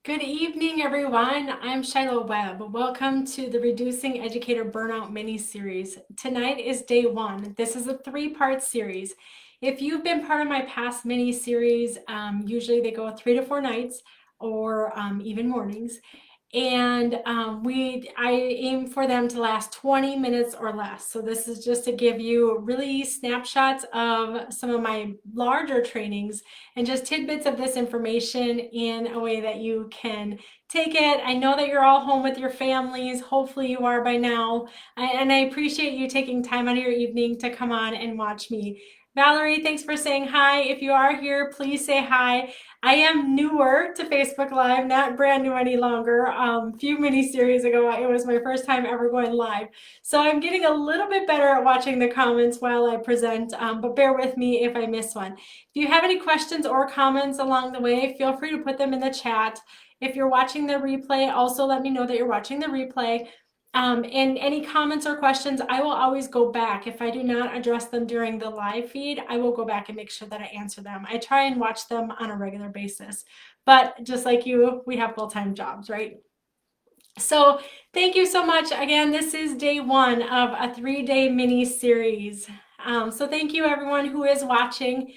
Good evening, everyone. I'm Shiloh Webb. Welcome to the Reducing Educator Burnout mini-series. Tonight is day one. This is a three-part series. If you've been part of my past mini-series, usually they go 3 to 4 nights or even mornings. And I aim for them to last 20 minutes or less. So this is just to give you really snapshots of some of my larger trainings and just tidbits of this information in a way that you can take it. I know that you're all home with your families. Hopefully you are by now. And I appreciate you taking time out of your evening to come on and watch me. Valerie, thanks for saying hi. If you are here, please say hi. I am newer to Facebook Live, not brand new any longer. A few mini-series ago, it was my first time ever going live. So I'm getting a little bit better at watching the comments while I present, but bear with me if I miss one. If you have any questions or comments along the way, feel free to put them in the chat. If you're watching the replay, also let me know that you're watching the replay. And any comments or questions, I will always go back. If I do not address them during the live feed, I will go back and make sure that I answer them. I try and watch them on a regular basis. But just like you, we have full-time jobs, right? So thank you so much. Again, this is day one of a 3-day mini series. So thank you everyone who is watching.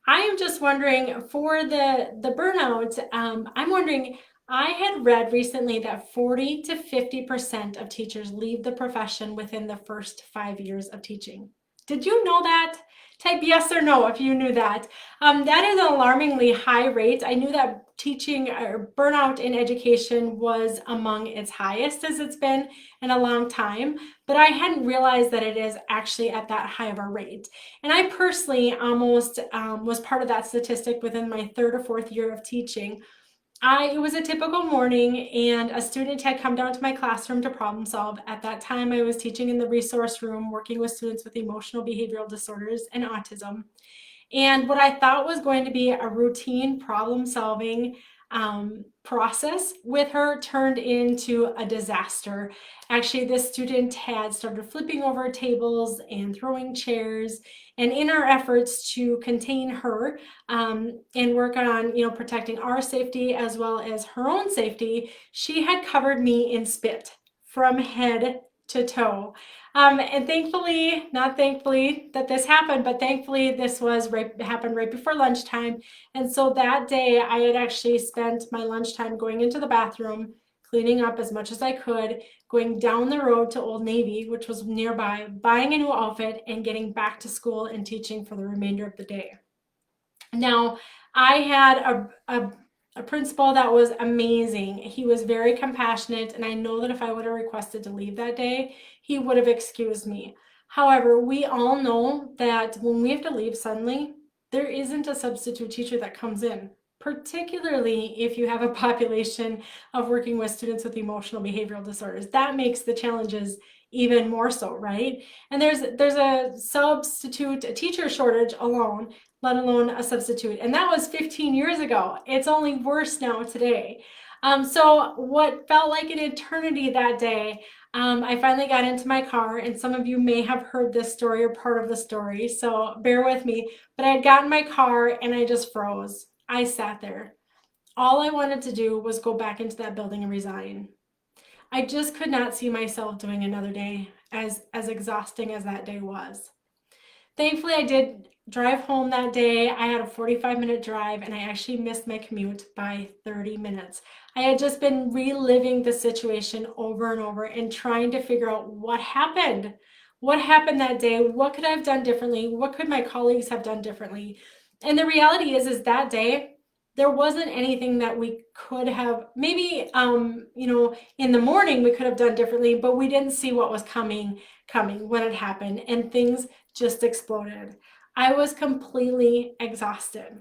I am just wondering for the burnout, I'm wondering, I had read recently that 40 to 50% of teachers leave the profession within the first 5 years of teaching. Did you know that? Type yes or no if you knew that. That is an alarmingly high rate. I knew that teaching or burnout in education was among its highest as it's been in a long time, but I hadn't realized that it is actually at that high of a rate. And I personally almost was part of that statistic within my 3rd or 4th year of teaching. It was a typical morning and a student had come down to my classroom to problem solve. At that time, I was teaching in the resource room, working with students with emotional behavioral disorders and autism. And what I thought was going to be a routine problem solving process with her turned into a disaster. Actually, this student had started flipping over tables and throwing chairs. And in our efforts to contain her and work on, protecting our safety as well as her own safety, she had covered me in spit from head to toe. And thankfully, not thankfully that this happened, but thankfully this happened right before lunchtime. And so that day I had actually spent my lunchtime going into the bathroom, cleaning up as much as I could, going down the road to Old Navy, which was nearby, buying a new outfit and getting back to school and teaching for the remainder of the day. Now, I had a principal that was amazing. He was very compassionate, and I know that if I would have requested to leave that day, he would have excused me. However, we all know that when we have to leave suddenly, there isn't a substitute teacher that comes in, particularly if you have a population of working with students with emotional behavioral disorders. That makes the challenges even more so, right? And there's a substitute teacher shortage alone, let alone a substitute. And that was 15 years ago. It's only worse now today. So what felt like an eternity that day, I finally got into my car, and some of you may have heard this story or part of the story, so bear with me. But I had gotten in my car and I just froze. I sat there. All I wanted to do was go back into that building and resign. I just could not see myself doing another day as exhausting as that day was. Thankfully, I did drive home that day. I had a 45-minute drive and I actually missed my commute by 30 minutes. I had just been reliving the situation over and over and trying to figure out what happened. What happened that day? What could I have done differently? What could my colleagues have done differently? And the reality is that day, there wasn't anything that we could have, maybe, in the morning we could have done differently, but we didn't see what was coming when it happened, and things just exploded. I was completely exhausted.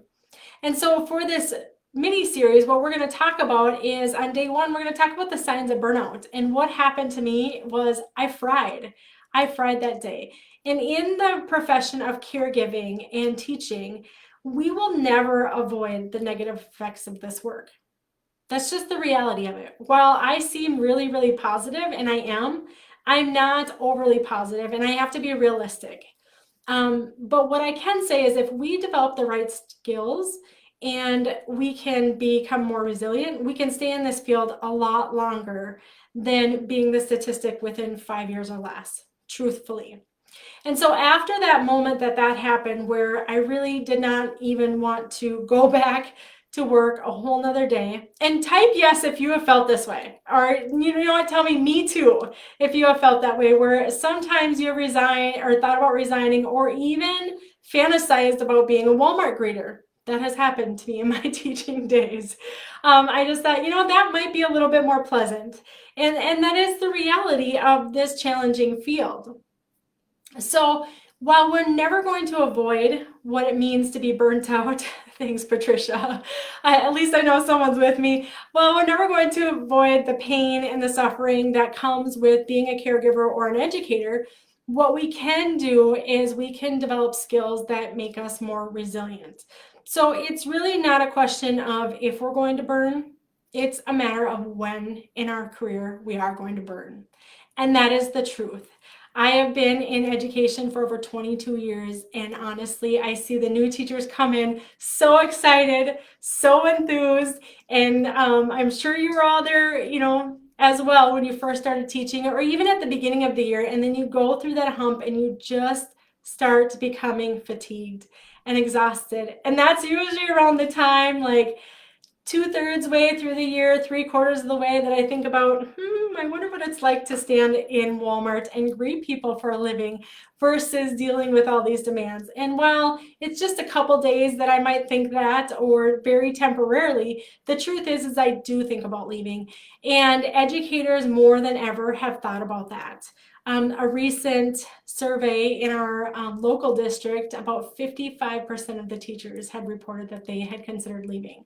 And so for this mini series, what we're going to talk about is on day one, we're going to talk about the signs of burnout. And what happened to me was I fried that day. And in the profession of caregiving and teaching, we will never avoid the negative effects of this work. That's just the reality of it. While I seem really, really positive, and I'm not overly positive, and I have to be realistic. But what I can say is if we develop the right skills and we can become more resilient. We can stay in this field a lot longer than being the statistic within 5 years or less, truthfully. And so after that moment that happened, where I really did not even want to go back to work a whole nother day, and type yes if you have felt this way, or you know what, tell me too if you have felt that way, where sometimes you resign or thought about resigning, or even fantasized about being a Walmart greeter. That has happened to me in my teaching days. I just thought, that might be a little bit more pleasant. And that is the reality of this challenging field. So while we're never going to avoid what it means to be burnt out, thanks, Patricia. At least I know someone's with me. Well, we're never going to avoid the pain and the suffering that comes with being a caregiver or an educator. What we can do is we can develop skills that make us more resilient. So it's really not a question of if we're going to burn. It's a matter of when in our career we are going to burn. And that is the truth. I have been in education for over 22 years, and honestly, I see the new teachers come in so excited, so enthused, and I'm sure you were all there, as well when you first started teaching, or even at the beginning of the year, and then you go through that hump and you just start becoming fatigued and exhausted. And that's usually around the time, like 2/3 way through the year, 3/4 of the way, that I think about, I wonder what it's like to stand in Walmart and greet people for a living versus dealing with all these demands. And while it's just a couple days that I might think that, or very temporarily, the truth is I do think about leaving. And educators more than ever have thought about that. A recent survey in our local district, about 55% of the teachers had reported that they had considered leaving.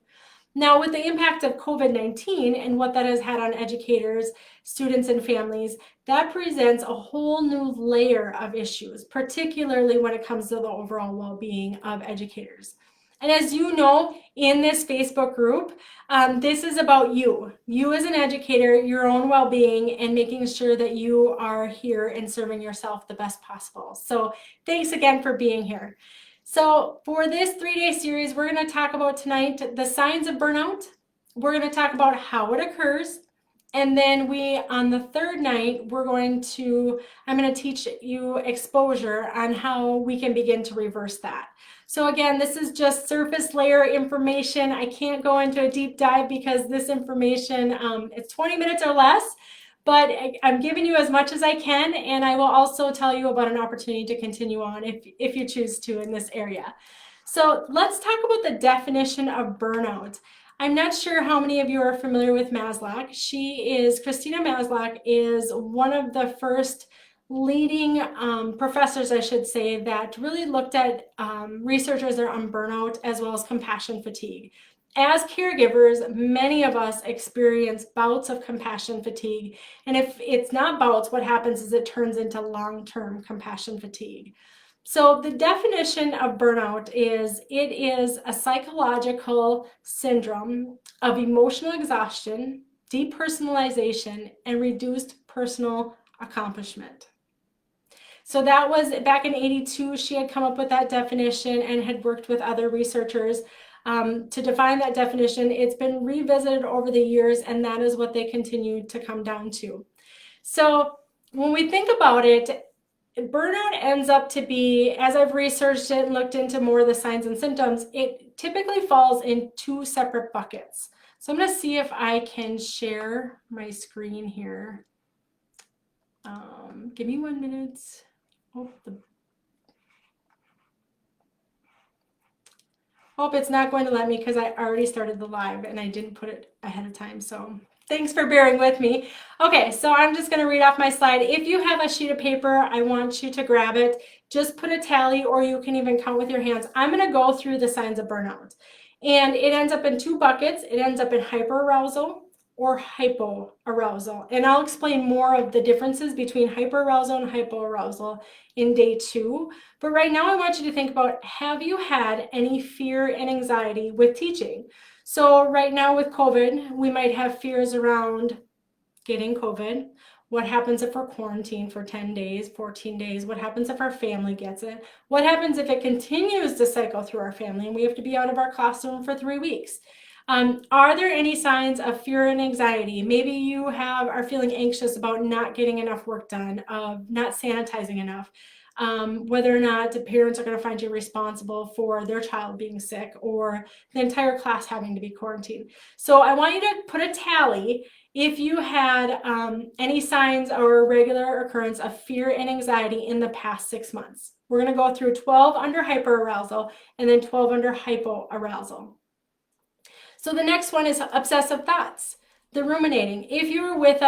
Now, with the impact of COVID-19 and what that has had on educators, students, and families, that presents a whole new layer of issues, particularly when it comes to the overall well-being of educators. And as you know, in this Facebook group, this is about you as an educator, your own well-being, and making sure that you are here and serving yourself the best possible. So thanks again for being here. So for this 3-day series, we're going to talk about tonight the signs of burnout. We're going to talk about how it occurs. And then on the third night, I'm going to teach you exposure on how we can begin to reverse that. So again, this is just surface layer information. I can't go into a deep dive because this information, it's 20 minutes or less. But I'm giving you as much as I can, and I will also tell you about an opportunity to continue on if you choose to in this area. So let's talk about the definition of burnout. I'm not sure how many of you are familiar with Maslach. Christina Maslach is one of the first leading professors, I should say, that really looked at researchers that are on burnout as well as compassion fatigue. As caregivers, many of us experience bouts of compassion fatigue. And if it's not bouts, what happens is it turns into long-term compassion fatigue. So the definition of burnout is it is a psychological syndrome of emotional exhaustion, depersonalization, and reduced personal accomplishment. So that was back in '82. She had come up with that definition and had worked with other researchers to define that definition. It's been revisited over the years, and that is what they continue to come down to. So when we think about it, burnout ends up to be, as I've researched it and looked into more of the signs and symptoms, it typically falls in 2 separate buckets. So I'm going to see if I can share my screen here. Give me 1 minute. Hope it's not going to let me because I already started the live and I didn't put it ahead of time. So thanks for bearing with me. Okay, so I'm just going to read off my slide. If you have a sheet of paper, I want you to grab it. Just put a tally, or you can even count with your hands. I'm going to go through the signs of burnout. And it ends up in 2 buckets. It ends up in hyperarousal or hypo arousal. And I'll explain more of the differences between hyperarousal and hypo arousal in day 2. But right now I want you to think about, have you had any fear and anxiety with teaching? So right now with COVID, we might have fears around getting COVID. What happens if we're quarantined for 10 days, 14 days? What happens if our family gets it? What happens if it continues to cycle through our family and we have to be out of our classroom for 3 weeks? Are there any signs of fear and anxiety? Maybe you are feeling anxious about not getting enough work done, of not sanitizing enough, whether or not the parents are going to find you responsible for their child being sick or the entire class having to be quarantined. So I want you to put a tally if you had any signs or regular occurrence of fear and anxiety in the past 6 months. We're going to go through 12 under hyperarousal and then 12 under hypoarousal. So the next one is obsessive thoughts, the ruminating. If you were with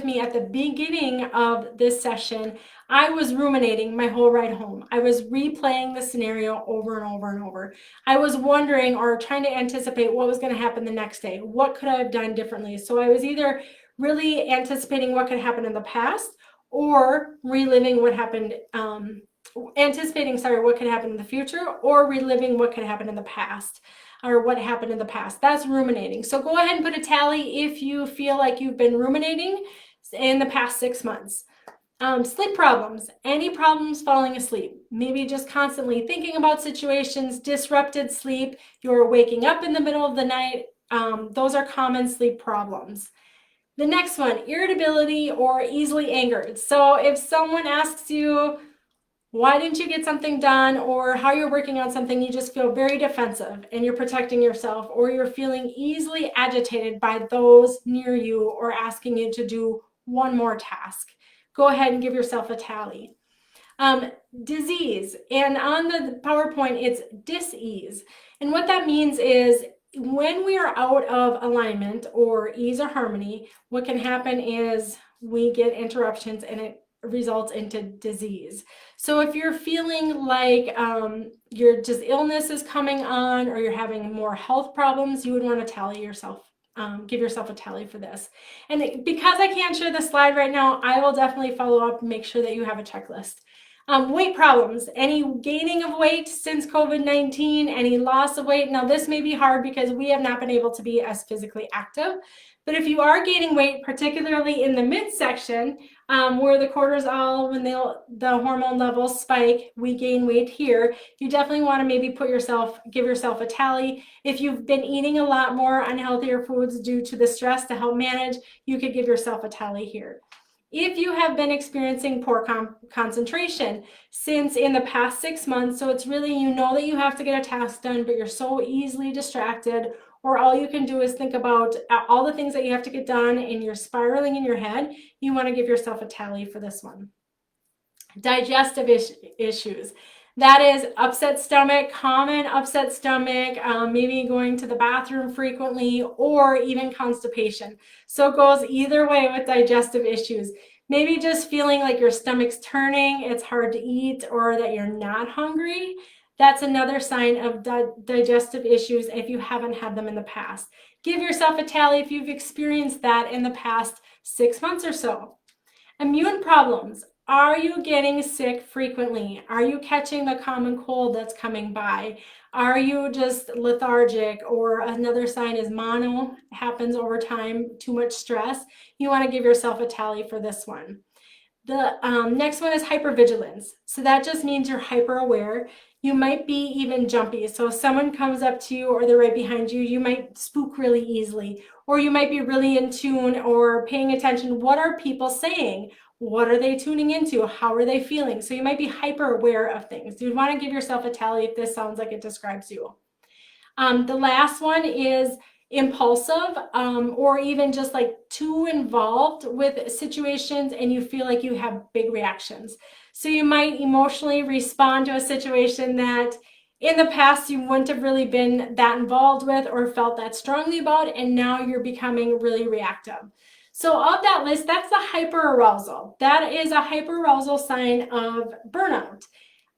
me at the beginning of this session, I was ruminating my whole ride home. I was replaying the scenario over and over and over. I was wondering or trying to anticipate what was going to happen the next day. What could I have done differently? So I was either really anticipating what could happen in the past or reliving what happened, anticipating, what could happen in the future, or reliving what could happen in the past, or what happened in the past. That's ruminating. So go ahead and put a tally if you feel like you've been ruminating in the past 6 months. Sleep problems, any problems falling asleep, maybe just constantly thinking about situations, disrupted sleep, you're waking up in the middle of the night. Those are common sleep problems. The next one, irritability or easily angered. So if someone asks you, why didn't you get something done, or how you're working on something, you just feel very defensive and you're protecting yourself, or you're feeling easily agitated by those near you or asking you to do one more task. Go ahead and give yourself a tally. Disease, and on the PowerPoint, it's dis-ease. And what that means is when we are out of alignment or ease or harmony, what can happen is we get interruptions and it results into disease. So if you're feeling like your just illness is coming on or you're having more health problems, you would want to tally yourself, give yourself a tally for this. And because I can't share the slide right now, I will definitely follow up and make sure that you have a checklist. Weight problems, any gaining of weight since COVID-19, any loss of weight. Now this may be hard because we have not been able to be as physically active, but if you are gaining weight, particularly in the midsection, where the cortisol, when the hormone levels spike, we gain weight here, you definitely want to maybe give yourself a tally. If you've been eating a lot more unhealthier foods due to the stress to help manage, you could give yourself a tally here. If you have been experiencing poor concentration since in the past 6 months, so it's really, you know that you have to get a task done, but you're so easily distracted, or all you can do is think about all the things that you have to get done and you're spiraling in your head, you want to give yourself a tally for this one. Digestive issues. That is upset stomach, common upset stomach, maybe going to the bathroom frequently, or even constipation. So it goes either way with digestive issues. Maybe just feeling like your stomach's turning, it's hard to eat, or that you're not hungry. That's another sign of digestive issues if you haven't had them in the past. Give yourself a tally if you've experienced that in the past 6 months or so. Immune problems. Are you getting sick frequently? Are you catching the common cold that's coming by? Are you just lethargic? Or another sign is mono, happens over time, too much stress. You want to give yourself a tally for this one. The next one is hypervigilance. So that just means you're hyper aware. You might be even jumpy. So if someone comes up to you or they're right behind you, you might spook really easily, or you might be really in tune or paying attention. What are people saying? What are they tuning into? How are they feeling? So you might be hyper aware of things. You'd want to give yourself a tally if this sounds like it describes you. The last one is impulsive, or even just like too involved with situations and you feel like you have big reactions. So you might emotionally respond to a situation that in the past you wouldn't have really been that involved with or felt that strongly about, and now you're becoming really reactive. So of that list, that's the hyperarousal. That is a hyperarousal sign of burnout.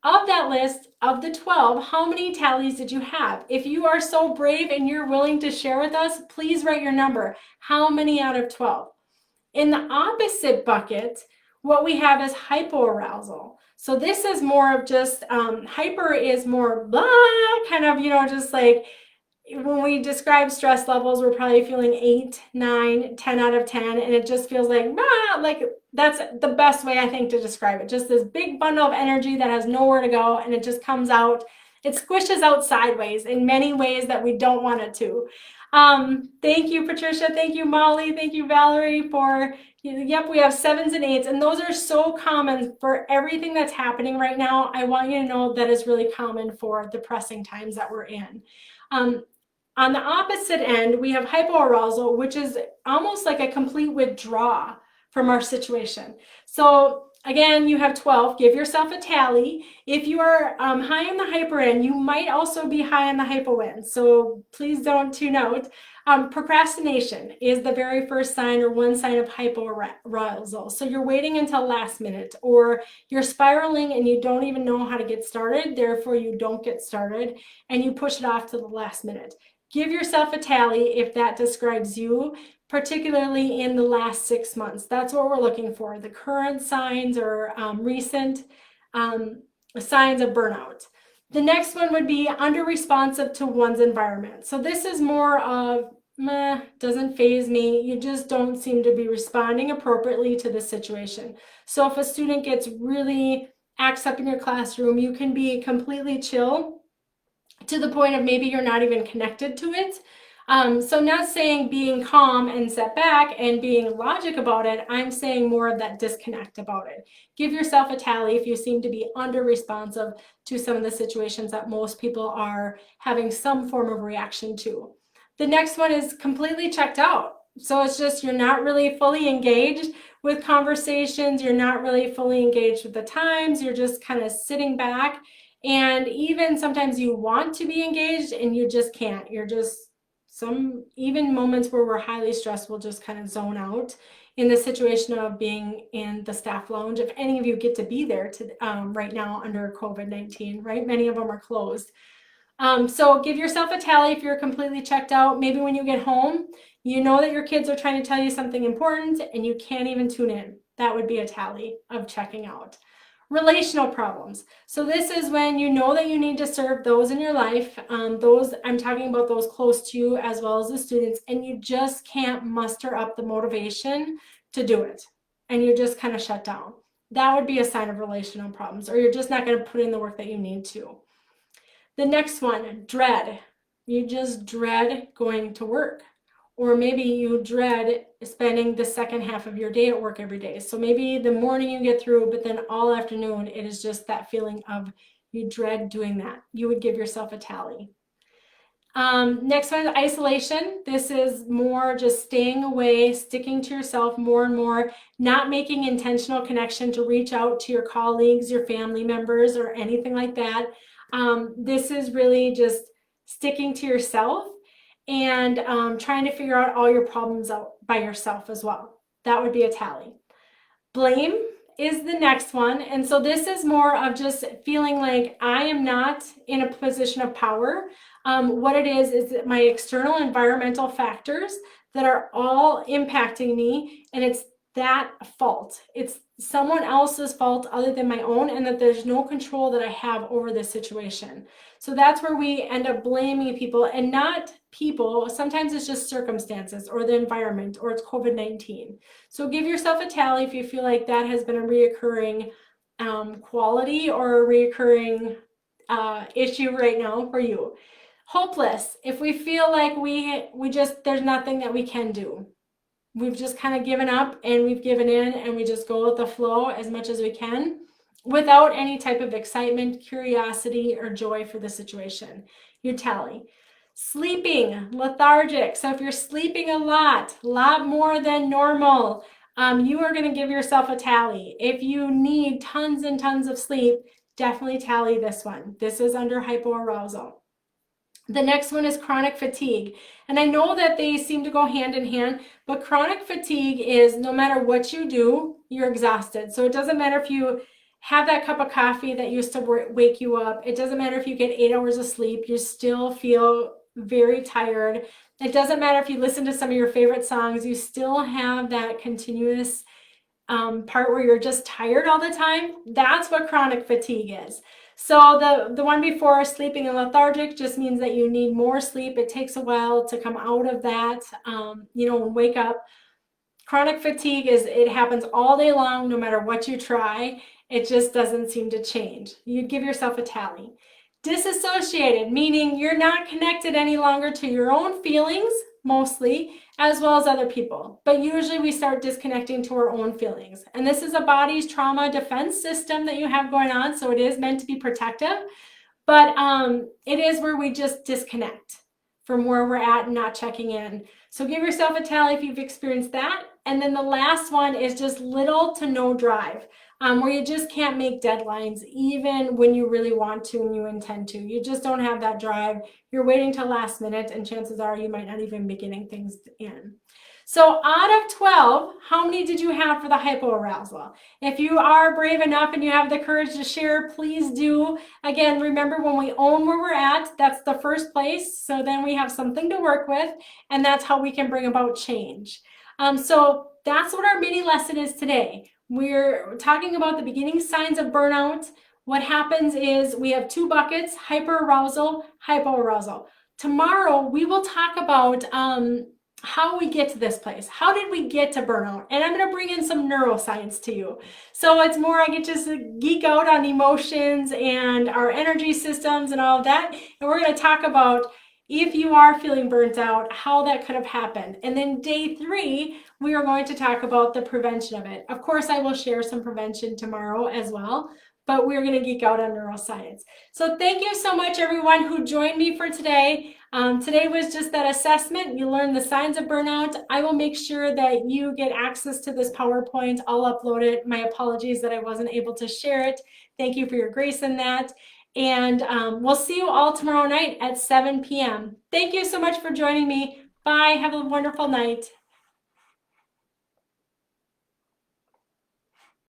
Of that list, of the 12, how many tallies did you have? If you are so brave and you're willing to share with us, please write your number. How many out of 12? In the opposite bucket, what we have is hypoarousal. So this is more of just, hyper is more blah, kind of, just like when we describe stress levels, we're probably feeling 8, 9, 10 out of 10, and it just feels like that's the best way I think to describe it. Just this big bundle of energy that has nowhere to go, and it just comes out. It squishes out sideways in many ways that we don't want it to. Thank you, Patricia. Thank you, Molly. Thank you, Valerie, for, yep, we have 7s and 8s, and those are so common for everything that's happening right now. I want you to know that is really common for depressing times that we're in. On the opposite end, we have hypoarousal, which is almost like a complete withdrawal from our situation. So again, you have 12. Give yourself a tally. If you are high on the hyper end, you might also be high on the hypo end. So please don't tune out. Procrastination is the very first sign or one sign of hypoarousal. So you're waiting until last minute, or you're spiraling and you don't even know how to get started. Therefore, you don't get started and you push it off to the last minute. Give yourself a tally if that describes you, particularly in the last 6 months. That's what we're looking for, the current signs or recent signs of burnout. The next one would be under-responsive to one's environment. So this is more of, meh, doesn't faze me. You just don't seem to be responding appropriately to the situation. So if a student gets really acts up in your classroom, you can be completely chill to the point of maybe you're not even connected to it. So I'm not saying being calm and set back and being logic about it. I'm saying more of that disconnect about it. Give yourself a tally if you seem to be under responsive to some of the situations that most people are having some form of reaction to. The next one is completely checked out. So it's just you're not really fully engaged with conversations. You're not really fully engaged with the times. You're just kind of sitting back. And even sometimes you want to be engaged and you just can't. You're just even moments where we're highly stressed, we'll just kind of zone out in the situation of being in the staff lounge. If any of you get to be there right now under COVID-19, right? Many of them are closed. So give yourself a tally if you're completely checked out. Maybe when you get home, you know that your kids are trying to tell you something important and you can't even tune in. That would be a tally of checking out. Relational problems. So this is when you know that you need to serve those in your life, those I'm talking about those close to you as well as the students, and you just can't muster up the motivation to do it. And you just kind of shut down. That would be a sign of relational problems, or you're just not going to put in the work that you need to. The next one, dread. You just dread going to work. Or maybe you dread spending the second half of your day at work every day. So maybe the morning you get through, but then all afternoon, it is just that feeling of you dread doing that. You would give yourself a tally. Next one is isolation. This is more just staying away, sticking to yourself more and more, not making intentional connection to reach out to your colleagues, your family members, or anything like that. This is really just sticking to yourself and trying to figure out all your problems out by yourself as well. That would be a tally. Blame is the next one. And so this is more of just feeling like I am not in a position of power. What it is that my external environmental factors that are all impacting me, and it's that fault. It's someone else's fault other than my own, and that there's no control that I have over this situation. So that's where we end up blaming people, and not people. Sometimes it's just circumstances or the environment, or it's COVID-19. So give yourself a tally if you feel like that has been a reoccurring quality or a reoccurring issue right now for you. Hopeless. If we feel like there's nothing that we can do. We've just kind of given up and we've given in and we just go with the flow as much as we can without any type of excitement, curiosity, or joy for the situation. You tally. Sleeping, lethargic. So if you're sleeping a lot more than normal, you are going to give yourself a tally. If you need tons and tons of sleep, definitely tally this one. This is under hypoarousal. The next one is chronic fatigue. And I know that they seem to go hand in hand, but chronic fatigue is no matter what you do, you're exhausted. So it doesn't matter if you have that cup of coffee that used to wake you up. It doesn't matter if you get 8 hours of sleep, you still feel very tired. It doesn't matter if you listen to some of your favorite songs, you still have that continuous part where you're just tired all the time. That's what chronic fatigue is. So the one before, sleeping and lethargic, just means that you need more sleep. It takes a while to come out of that, and wake up. Chronic fatigue it happens all day long, no matter what you try. It just doesn't seem to change. You'd give yourself a tally. Disassociated, meaning you're not connected any longer to your own feelings, mostly, as well as other people. But usually we start disconnecting to our own feelings. And this is a body's trauma defense system that you have going on, so it is meant to be protective. But it is where we just disconnect from where we're at and not checking in. So give yourself a tally if you've experienced that. And then the last one is just little to no drive, where you just can't make deadlines even when you really want to and you intend to. You just don't have that drive. You're waiting till last minute, and chances are you might not even be getting things in. So out of 12, how many did you have for the hypo arousal? If you are brave enough and you have the courage to share, please do. Again, remember, when we own where we're at, that's the first place. So then we have something to work with, and that's how we can bring about change. So that's what our mini lesson is today. We're talking about the beginning signs of burnout. What happens is we have two buckets: hyperarousal, hypoarousal. Tomorrow we will talk about how we get to this place. How did we get to burnout? And I'm going to bring in some neuroscience to you. So it's more, I get to geek out on emotions and our energy systems and all of that. And we're going to talk about, if you are feeling burnt out, how that could have happened. And then day 3, we are going to talk about the prevention of it. Of course, I will share some prevention tomorrow as well, but we're going to geek out on neuroscience. So thank you so much, everyone who joined me for today. Today was just that assessment. You learned the signs of burnout. I will make sure that you get access to this PowerPoint. I'll upload it. My apologies that I wasn't able to share it. Thank you for your grace in that. And we'll see you all tomorrow night at 7 p.m. Thank you so much for joining me. Bye. Have a wonderful night.